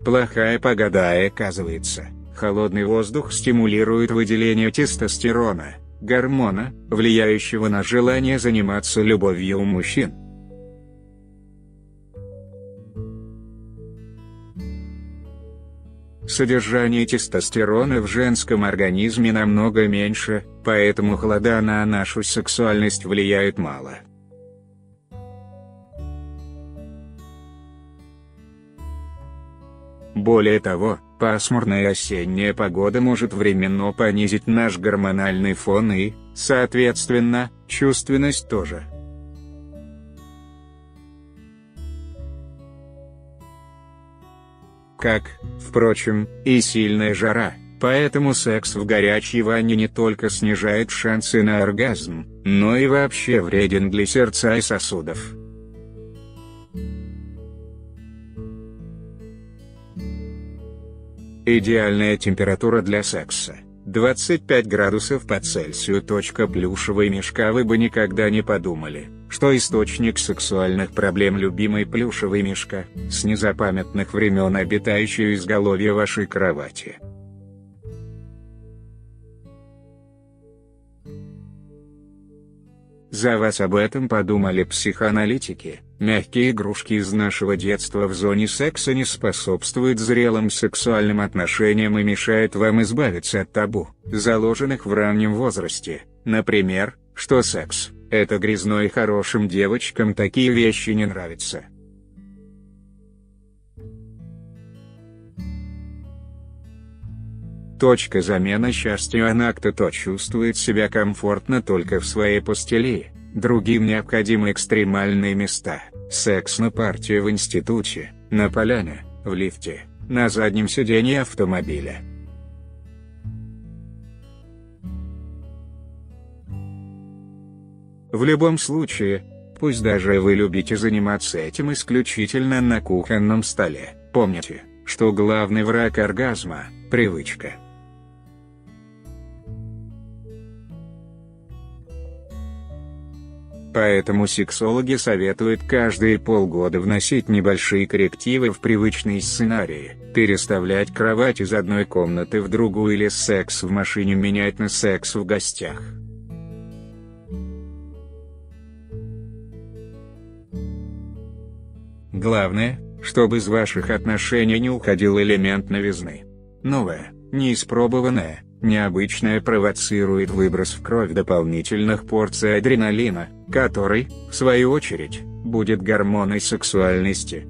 Плохая погода и оказывается, холодный воздух стимулирует выделение тестостерона, гормона, влияющего на желание заниматься любовью у мужчин. Содержание тестостерона в женском организме намного меньше, поэтому холода на нашу сексуальность влияют мало. Более того, пасмурная осенняя погода может временно понизить наш гормональный фон и, соответственно, чувственность тоже. Как, впрочем, и сильная жара, поэтому секс в горячей ванне не только снижает шансы на оргазм, но и вообще вреден для сердца и сосудов. Идеальная температура для секса – 25 градусов по Цельсию. Плюшевый мишка. Вы бы никогда не подумали, что источник сексуальных проблем любимый плюшевый мишка, с незапамятных времен обитающий у изголовья вашей кровати. За вас об этом подумали психоаналитики. Мягкие игрушки из нашего детства в зоне секса не способствуют зрелым сексуальным отношениям и мешают вам избавиться от табу, заложенных в раннем возрасте. Например, что секс – это грязно и хорошим девочкам такие вещи не нравятся. Замена счастью. Кто чувствует себя комфортно только в своей постели, другим необходимы экстремальные места. Секс на парте в институте, на поляне, в лифте, на заднем сиденье автомобиля. В любом случае, пусть даже вы любите заниматься этим исключительно на кухонном столе, помните, что главный враг оргазма – привычка. Поэтому сексологи советуют каждые полгода вносить небольшие коррективы в привычные сценарии, переставлять кровать из одной комнаты в другую или секс в машине менять на секс в гостях. Главное, чтобы из ваших отношений не уходил элемент новизны. Новое, неиспробованное, необычное провоцирует выброс в кровь дополнительных порций адреналина, который, в свою очередь, будет гормоном сексуальности.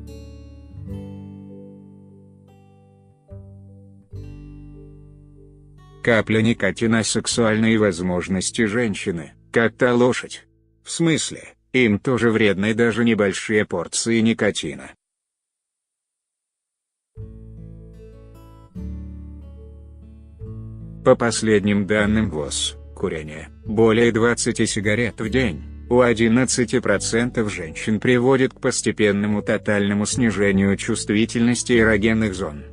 Капля никотина. Сексуальные возможности женщины, как та лошадь. В смысле, им тоже вредны даже небольшие порции никотина. По последним данным ВОЗ, курение, более 20 сигарет в день, у 11% женщин приводит к постепенному тотальному снижению чувствительности эрогенных зон.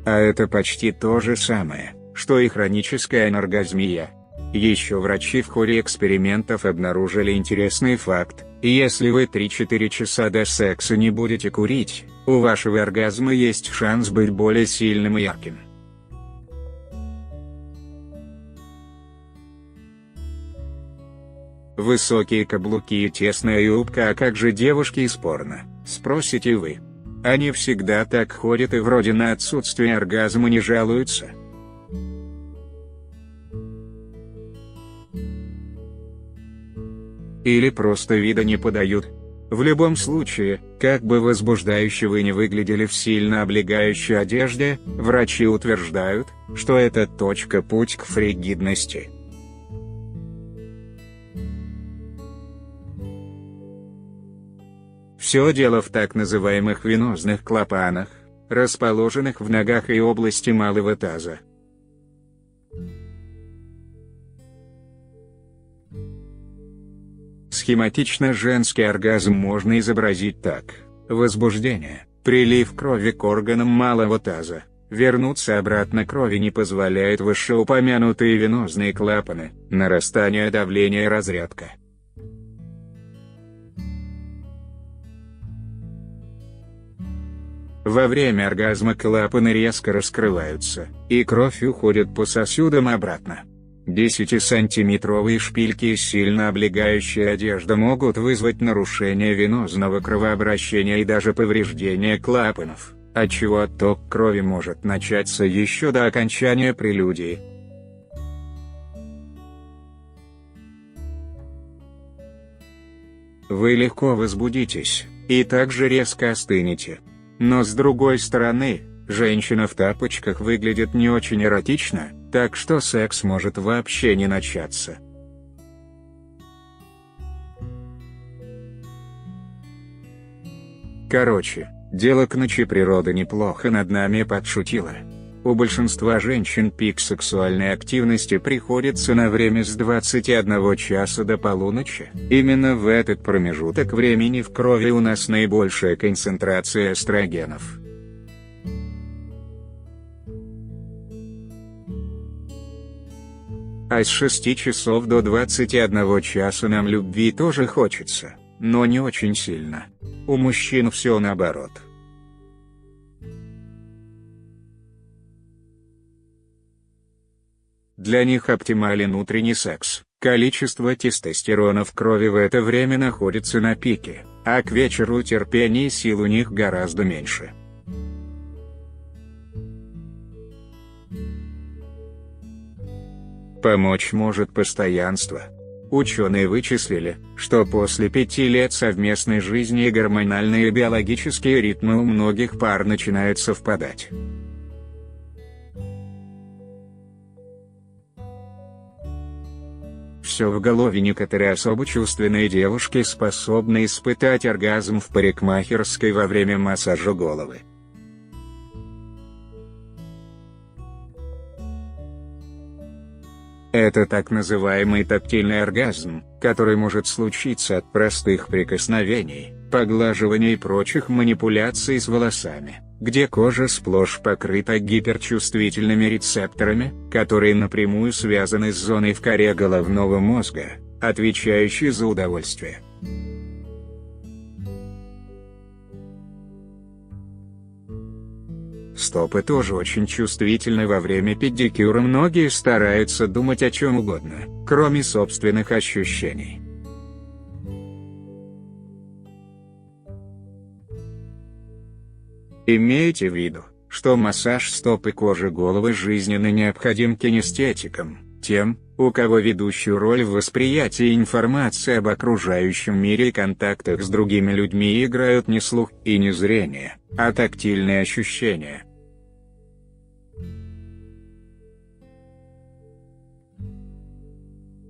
А это почти то же самое, что и хроническая аноргазмия. Еще врачи в ходе экспериментов обнаружили интересный факт: если вы 3-4 часа до секса не будете курить, у вашего оргазма есть шанс быть более сильным и ярким. Высокие каблуки и тесная юбка. А как же девушки из порно, спросите вы? Они всегда так ходят и вроде на отсутствие оргазма не жалуются. Или просто вида не подают. В любом случае, как бы возбуждающе вы не выглядели в сильно облегающей одежде, врачи утверждают, что это путь к фригидности. Все дело в так называемых венозных клапанах, расположенных в ногах и области малого таза. Схематично женский оргазм можно изобразить так: возбуждение, прилив крови к органам малого таза, вернуться обратно крови не позволяют вышеупомянутые венозные клапаны, нарастание давления и разрядка. Во время оргазма клапаны резко раскрываются, и кровь уходит по сосудам обратно. 10-сантиметровые шпильки и сильно облегающая одежда могут вызвать нарушение венозного кровообращения и даже повреждение клапанов, отчего отток крови может начаться еще до окончания прелюдии. Вы легко возбудитесь, и также резко остынете. Но с другой стороны, женщина в тапочках выглядит не очень эротично, так что секс может вообще не начаться. Короче, дело к ночи, природа неплохо над нами подшутила. У большинства женщин пик сексуальной активности приходится на время с 21 часа до полуночи. Именно в этот промежуток времени в крови у нас наибольшая концентрация эстрогенов. А с 6 часов до 21 часа нам любви тоже хочется, но не очень сильно. У мужчин все наоборот. Для них оптимален утренний секс. Количество тестостерона в крови в это время находится на пике, а к вечеру терпения и сил у них гораздо меньше. Помочь может постоянство. Ученые вычислили, что после 5 лет совместной жизни гормональные и биологические ритмы у многих пар начинают совпадать. Все в голове. Некоторые особо чувственные девушки способны испытать оргазм в парикмахерской во время массажа головы. Это так называемый тактильный оргазм, который может случиться от простых прикосновений, поглаживания и прочих манипуляций с волосами, где кожа сплошь покрыта гиперчувствительными рецепторами, которые напрямую связаны с зоной в коре головного мозга, отвечающей за удовольствие. Стопы тоже очень чувствительны во время педикюра. Многие стараются думать о чем угодно, кроме собственных ощущений. Имейте в виду, что массаж стоп и кожи головы жизненно необходим кинестетикам, тем, у кого ведущую роль в восприятии информации об окружающем мире и контактах с другими людьми играют не слух и не зрение, а тактильные ощущения.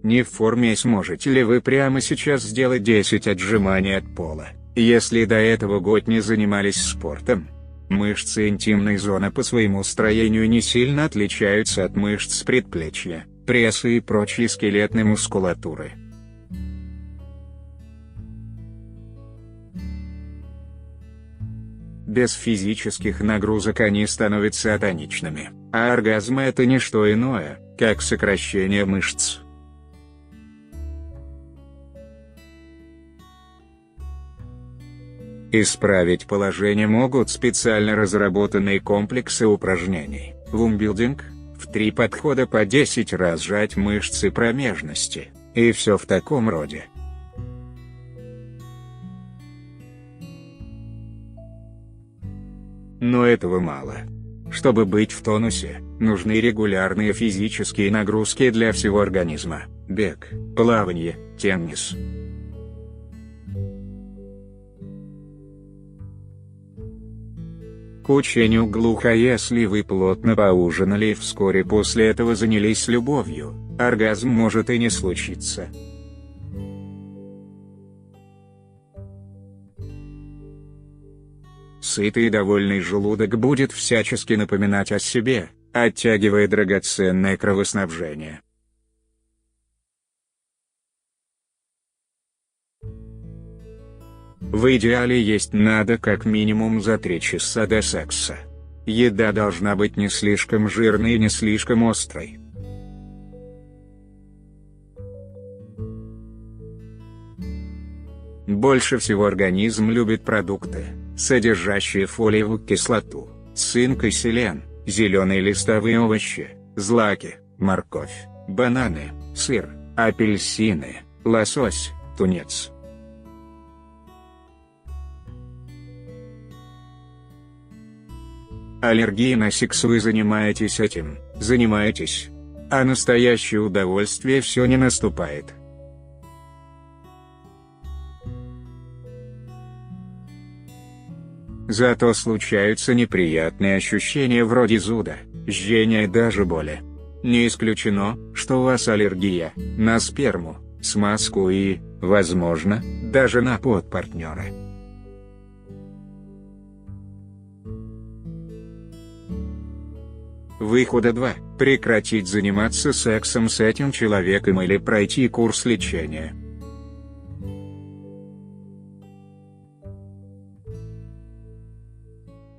Не в форме. Сможете ли вы прямо сейчас сделать 10 отжиманий от пола, если до этого год не занимались спортом? Мышцы интимной зоны по своему строению не сильно отличаются от мышц предплечья, пресса и прочей скелетной мускулатуры. Без физических нагрузок они становятся атоничными, а оргазм — это не что иное, как сокращение мышц. Исправить положение могут специально разработанные комплексы упражнений, вумбилдинг, в 3 подхода по 10 раз сжать мышцы промежности, и все в таком роде. Но этого мало. Чтобы быть в тонусе, нужны регулярные физические нагрузки для всего организма: бег, плавание, теннис. К учению глухо. Если вы плотно поужинали и вскоре после этого занялись любовью, оргазм может и не случиться. Сытый и довольный желудок будет всячески напоминать о себе, оттягивая драгоценное кровоснабжение. В идеале есть надо как минимум за 3 часа до секса. Еда должна быть не слишком жирной и не слишком острой. Больше всего организм любит продукты, содержащие фолиевую кислоту, цинк и селен, зеленые листовые овощи, злаки, морковь, бананы, сыр, апельсины, лосось, тунец. Аллергия на секс. Вы занимаетесь этим, а настоящее удовольствие все не наступает. Зато случаются неприятные ощущения вроде зуда, жжения и даже боли. Не исключено, что у вас аллергия на сперму, смазку и, возможно, даже на пот партнера. Выхода 2. Прекратить заниматься сексом с этим человеком или пройти курс лечения.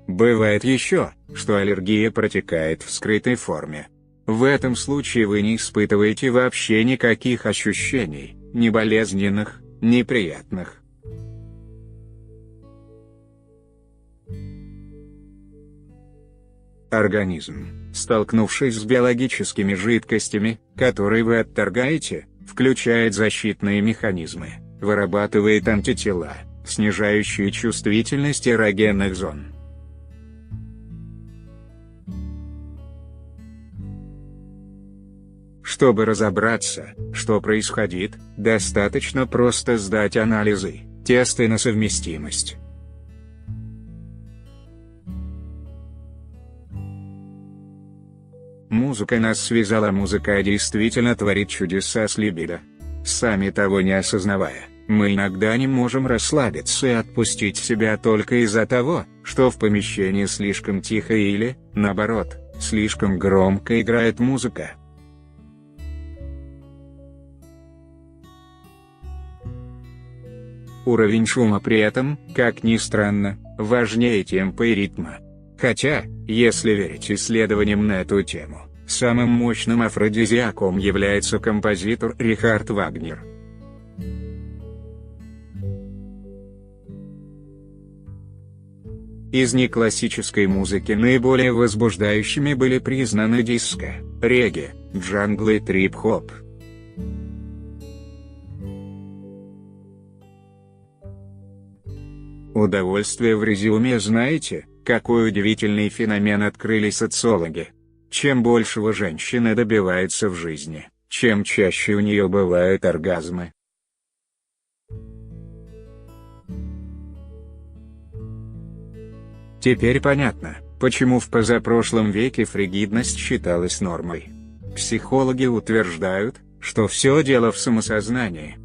Бывает еще, что аллергия протекает в скрытой форме. В этом случае вы не испытываете вообще никаких ощущений, ни болезненных, ни приятных. Организм, столкнувшись с биологическими жидкостями, которые вы отторгаете, включает защитные механизмы, вырабатывает антитела, снижающие чувствительность эрогенных зон. Чтобы разобраться, что происходит, достаточно просто сдать анализы, тесты на совместимость. Музыка нас связала, музыка действительно творит чудеса с либидо. Сами того не осознавая, мы иногда не можем расслабиться и отпустить себя только из-за того, что в помещении слишком тихо или, наоборот, слишком громко играет музыка. Уровень шума при этом, как ни странно, важнее темпа и ритма. Хотя, если верить исследованиям на эту тему, самым мощным афродизиаком является композитор Рихард Вагнер. Из неклассической музыки наиболее возбуждающими были признаны диско, регги, джангл и трип-хоп. Удовольствие в резюме. Знаете, какой удивительный феномен открыли социологи? Чем большего женщина добивается в жизни, чем чаще у нее бывают оргазмы. Теперь понятно, почему в позапрошлом веке фригидность считалась нормой. Психологи утверждают, что все дело в самосознании.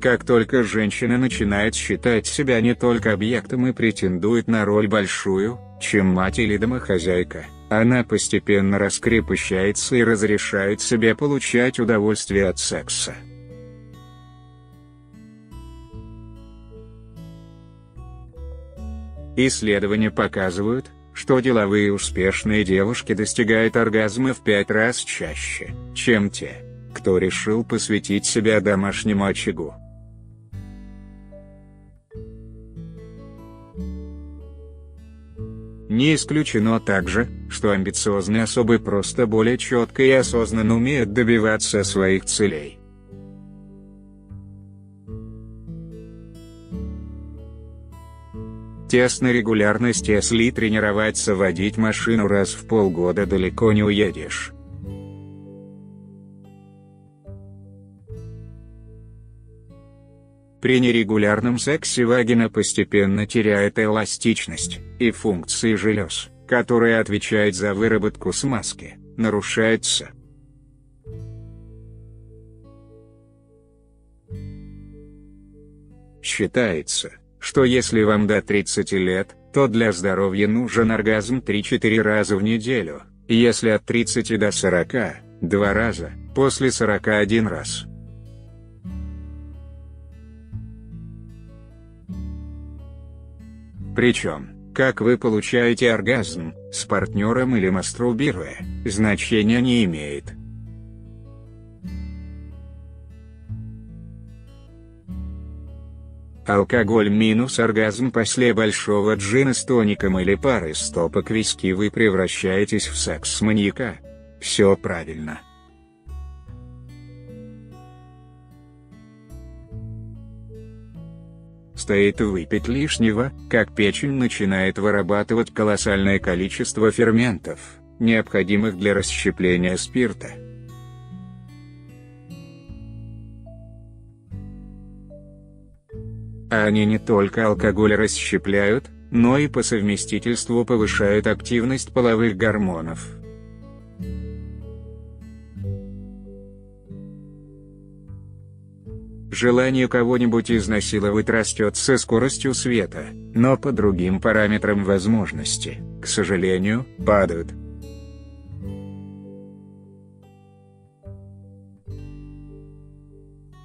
Как только женщина начинает считать себя не только объектом и претендует на роль большую, чем мать или домохозяйка, она постепенно раскрепощается и разрешает себе получать удовольствие от секса. Исследования показывают, что деловые успешные девушки достигают оргазма в 5 раз чаще, чем те, кто решил посвятить себя домашнему очагу. Не исключено также, что амбициозные особы просто более четко и осознанно умеют добиваться своих целей. Тесно регулярность. Если тренироваться водить машину раз в полгода, далеко не уедешь. При нерегулярном сексе вагина постепенно теряет эластичность, и функции желез, которые отвечают за выработку смазки, нарушаются. Считается, что если вам до 30 лет, то для здоровья нужен оргазм 3-4 раза в неделю, если от 30 до 40 – 2 раза, после 41 раз. Причем, как вы получаете оргазм, с партнером или мастурбируя, значения не имеет. Алкоголь минус оргазм после большого джина с тоником или парой стопок виски, вы превращаетесь в секс-маньяка. Все правильно. Стоит выпить лишнего, как печень начинает вырабатывать колоссальное количество ферментов, необходимых для расщепления спирта. Они не только алкоголь расщепляют, но и по совместительству повышают активность половых гормонов. Желание кого-нибудь изнасиловать растет со скоростью света, но по другим параметрам возможности, к сожалению, падают.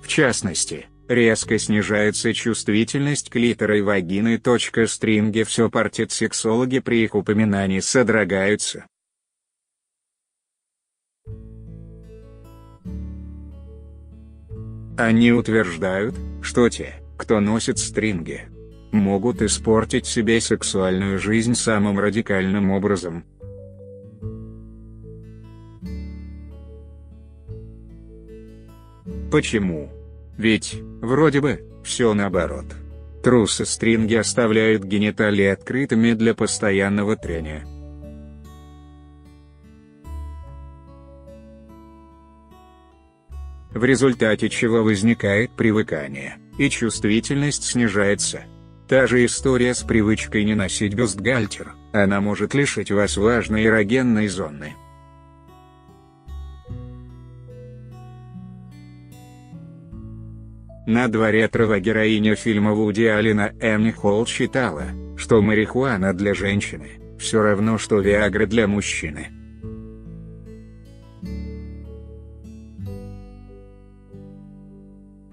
В частности, резко снижается чувствительность клитора и вагины. Стринги все портят, сексологи при их упоминании содрогаются. Они утверждают, что те, кто носит стринги, могут испортить себе сексуальную жизнь самым радикальным образом. Почему? Ведь, вроде бы, все наоборот. Трусы-стринги оставляют гениталии открытыми для постоянного трения. В результате чего возникает привыкание, и чувствительность снижается. Та же история с привычкой не носить бюстгальтер, она может лишить вас важной эрогенной зоны. На дворе трава героиня фильма Вуди Аллена Энни Холл считала, что марихуана для женщины – все равно, что виагра для мужчины.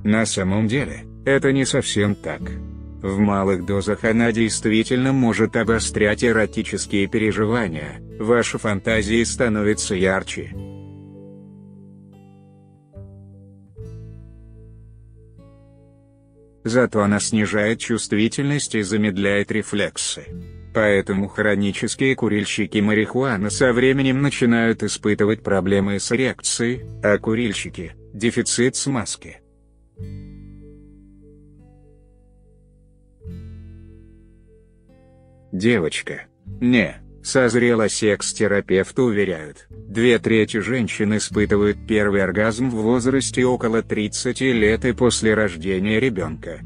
На самом деле, это не совсем так. В малых дозах она действительно может обострять эротические переживания, ваши фантазии становятся ярче. Зато она снижает чувствительность и замедляет рефлексы. Поэтому хронические курильщики марихуаны со временем начинают испытывать проблемы с эрекцией, а курильщики – дефицит смазки. Девочка. Не, созрела, секс-терапевты уверяют, 2/3 женщин испытывают первый оргазм в возрасте около 30 лет и после рождения ребенка.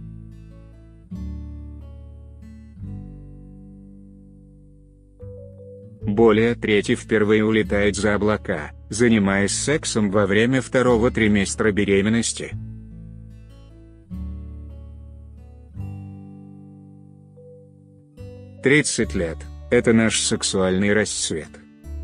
Более трети впервые улетает за облака, занимаясь сексом во время второго триместра беременности. «30 лет – это наш сексуальный расцвет.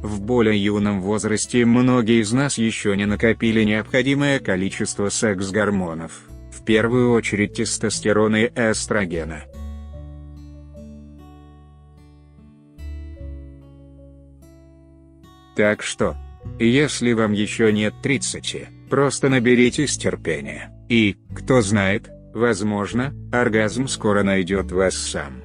В более юном возрасте многие из нас еще не накопили необходимое количество секс-гормонов, в первую очередь тестостерона и эстрогена. Так что, если вам еще нет 30, просто наберитесь терпения, и, кто знает, возможно, оргазм скоро найдет вас сам».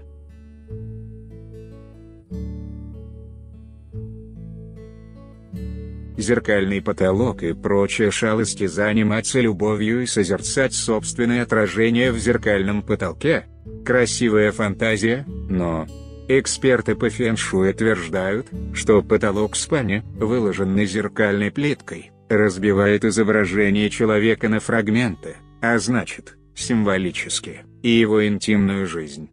Зеркальный потолок и прочие шалости, заниматься любовью и созерцать собственное отражение в зеркальном потолке – красивая фантазия, но эксперты по фэн-шуй утверждают, что потолок спальни, выложенный зеркальной плиткой, разбивает изображение человека на фрагменты, а значит, символически, и его интимную жизнь.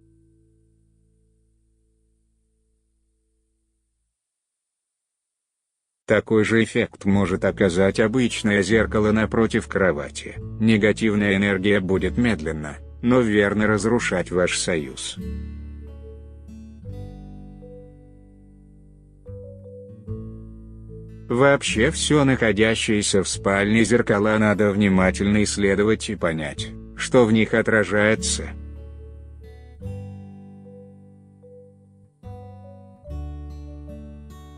Такой же эффект может оказать обычное зеркало напротив кровати. Негативная энергия будет медленно, но верно разрушать ваш союз. Вообще все находящееся в спальне зеркала надо внимательно исследовать и понять, что в них отражается.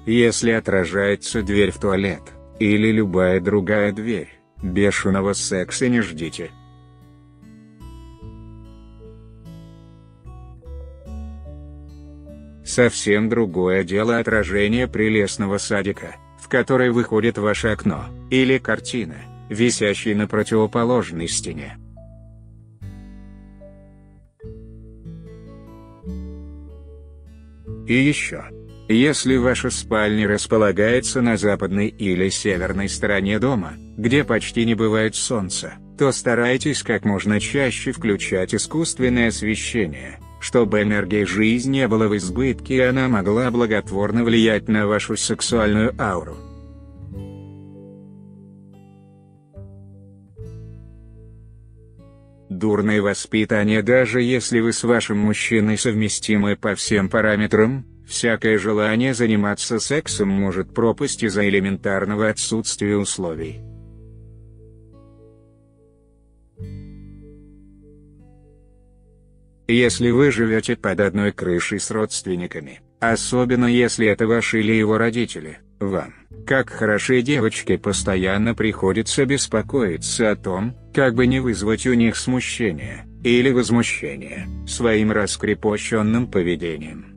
Если отражается дверь в туалет, или любая другая дверь, бешеного секса не ждите. Совсем другое дело отражение прелестного садика, в который выходит ваше окно, или картина, висящая на противоположной стене. И еще. Если ваша спальня располагается на западной или северной стороне дома, где почти не бывает солнца, то старайтесь как можно чаще включать искусственное освещение, чтобы энергии жизни не было в избытке и она могла благотворно влиять на вашу сексуальную ауру. Дурное воспитание. Даже если вы с вашим мужчиной совместимы по всем параметрам, всякое желание заниматься сексом может пропасть из-за элементарного отсутствия условий. Если вы живете под одной крышей с родственниками, особенно если это ваши или его родители, вам, как хорошей девочке, постоянно приходится беспокоиться о том, как бы не вызвать у них смущение или возмущение своим раскрепощенным поведением.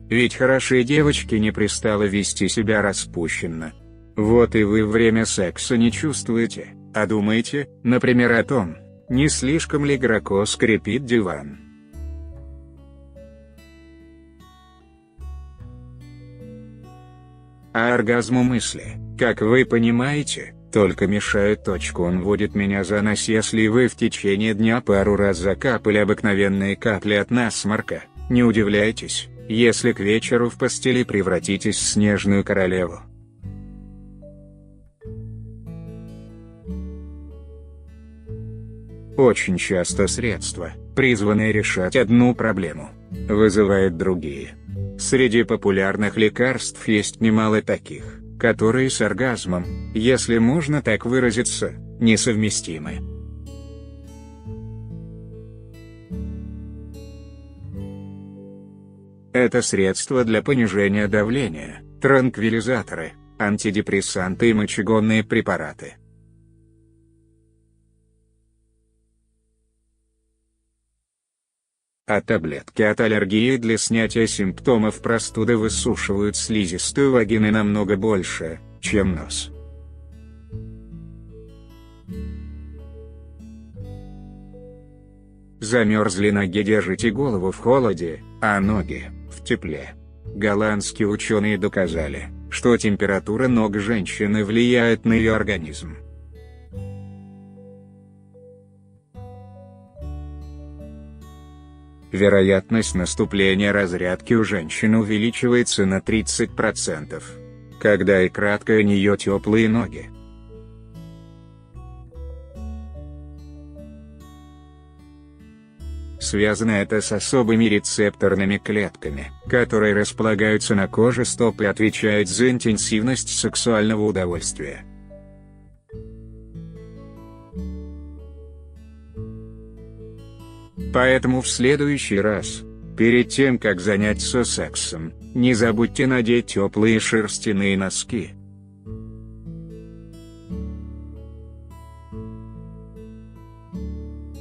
Ведь хорошей девочке не пристало вести себя распущенно. Вот и вы время секса не чувствуете, а думаете, например, о том, не слишком ли глубоко скрипит диван. А оргазму мысли, как вы понимаете, только мешают. Он водит меня за нос. Если вы в течение дня пару раз закапали обыкновенные капли от насморка, не удивляйтесь, если к вечеру в постели превратитесь в снежную королеву. Очень часто средства, призванные решать одну проблему, вызывают другие. Среди популярных лекарств есть немало таких, которые с оргазмом, если можно так выразиться, несовместимы. Это средства для понижения давления, транквилизаторы, антидепрессанты и мочегонные препараты. А таблетки от аллергии для снятия симптомов простуды высушивают слизистую вагины намного больше, чем нос. Замерзли ноги, держите голову в холоде, а ноги в тепле. Голландские ученые доказали, что температура ног женщины влияет на ее организм. Вероятность наступления разрядки у женщин увеличивается на 30%, когда и кратко у нее теплые ноги. Связано это с особыми рецепторными клетками, которые располагаются на коже стоп и отвечают за интенсивность сексуального удовольствия. Поэтому в следующий раз, перед тем как заняться сексом, не забудьте надеть теплые шерстяные носки.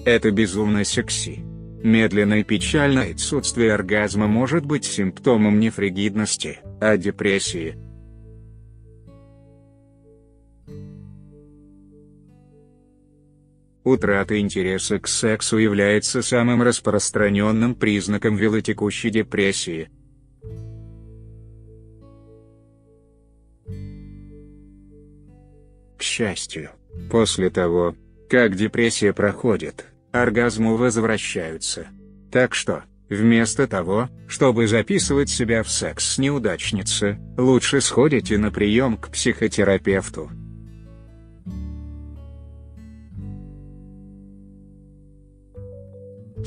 Это безумно секси. Медленное и печальное отсутствие оргазма может быть симптомом не фригидности, а депрессии. Утрата интереса к сексу является самым распространенным признаком вялотекущей депрессии. К счастью, после того, как депрессия проходит, оргазмы возвращаются. Так что, вместо того, чтобы записывать себя в секс-неудачнице, лучше сходите на прием к психотерапевту.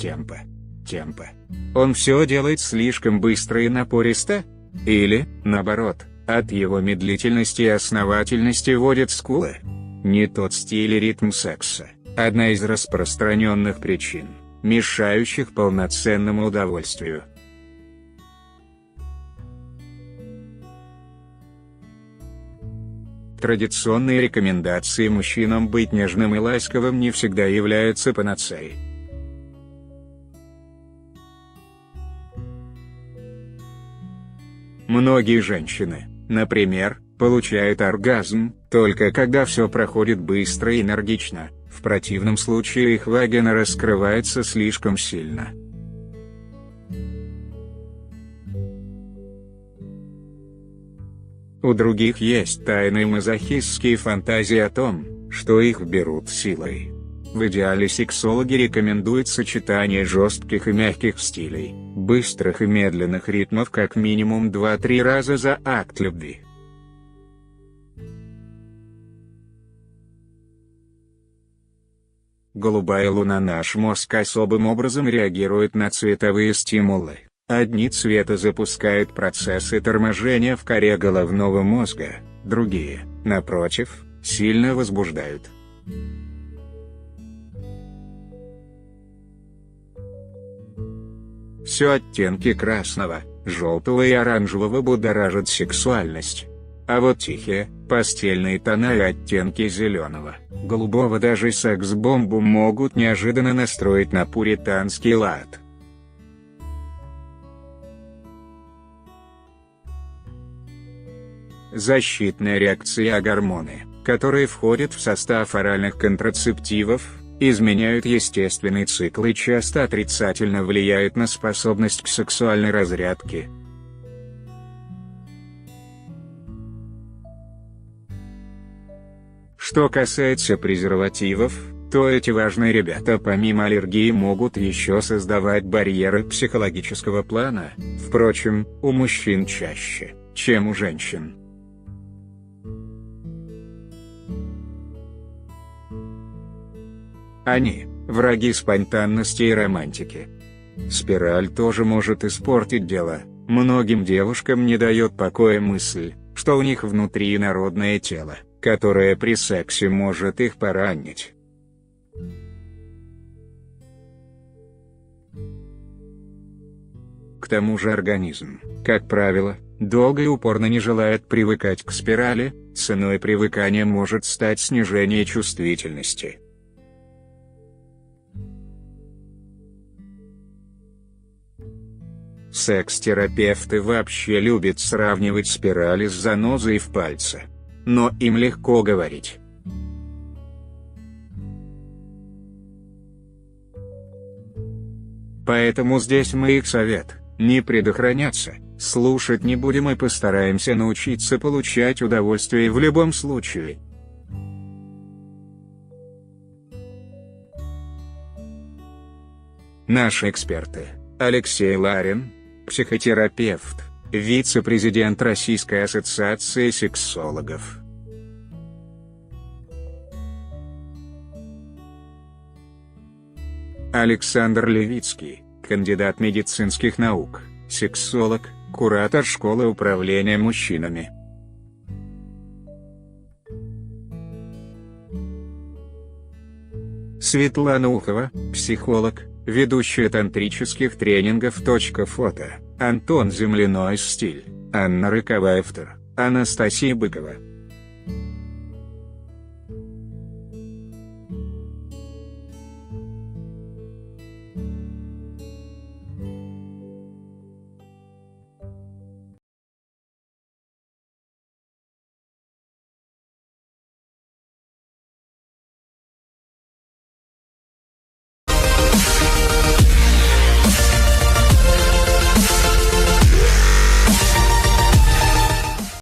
Темпо. Он все делает слишком быстро и напористо? Или, наоборот, от его медлительности и основательности водят скулы? Не тот стиль и ритм секса – одна из распространенных причин, мешающих полноценному удовольствию. Традиционные рекомендации мужчинам быть нежным и ласковым не всегда являются панацеей. Многие женщины, например, получают оргазм только когда все проходит быстро и энергично, в противном случае их вагина раскрывается слишком сильно. У других есть тайные мазохистские фантазии о том, что их берут силой. В идеале сексологи рекомендуют сочетание жестких и мягких стилей, быстрых и медленных ритмов как минимум 2-3 раза за акт любви. Голубая луна. Наш мозг особым образом реагирует на цветовые стимулы. Одни цвета запускают процессы торможения в коре головного мозга, другие, напротив, сильно возбуждают. Все оттенки красного, желтого и оранжевого будоражат сексуальность. А вот тихие, пастельные тона и оттенки зеленого, голубого даже секс-бомбу могут неожиданно настроить на пуританский лад. Защитная реакция. Гормоны, которые входят в состав оральных контрацептивов, изменяют естественный цикл и часто отрицательно влияют на способность к сексуальной разрядке. Что касается презервативов, то эти важные ребята помимо аллергии могут еще создавать барьеры психологического плана, впрочем, у мужчин чаще, чем у женщин. Они – враги спонтанности и романтики. Спираль тоже может испортить дело. Многим девушкам не дает покоя мысль, что у них внутри инородное тело, которое при сексе может их поранить. К тому же организм, как правило, долго и упорно не желает привыкать к спирали, ценой привыкания может стать снижение чувствительности. Секс-терапевты вообще любят сравнивать спирали с занозой в пальце. Но им легко говорить. Поэтому здесь мы их совет: не предохраняться, слушать не будем и постараемся научиться получать удовольствие в любом случае. Наши эксперты: Алексей Ларин, психотерапевт, вице-президент Российской ассоциации сексологов. Александр Левицкий, кандидат медицинских наук, сексолог, куратор школы управления мужчинами. Светлана Ухова, психолог, ведущая тантрических тренингов. Фото: Антон Земляной. Стиль: Анна Рыковая. Автор: Анастасия Быкова.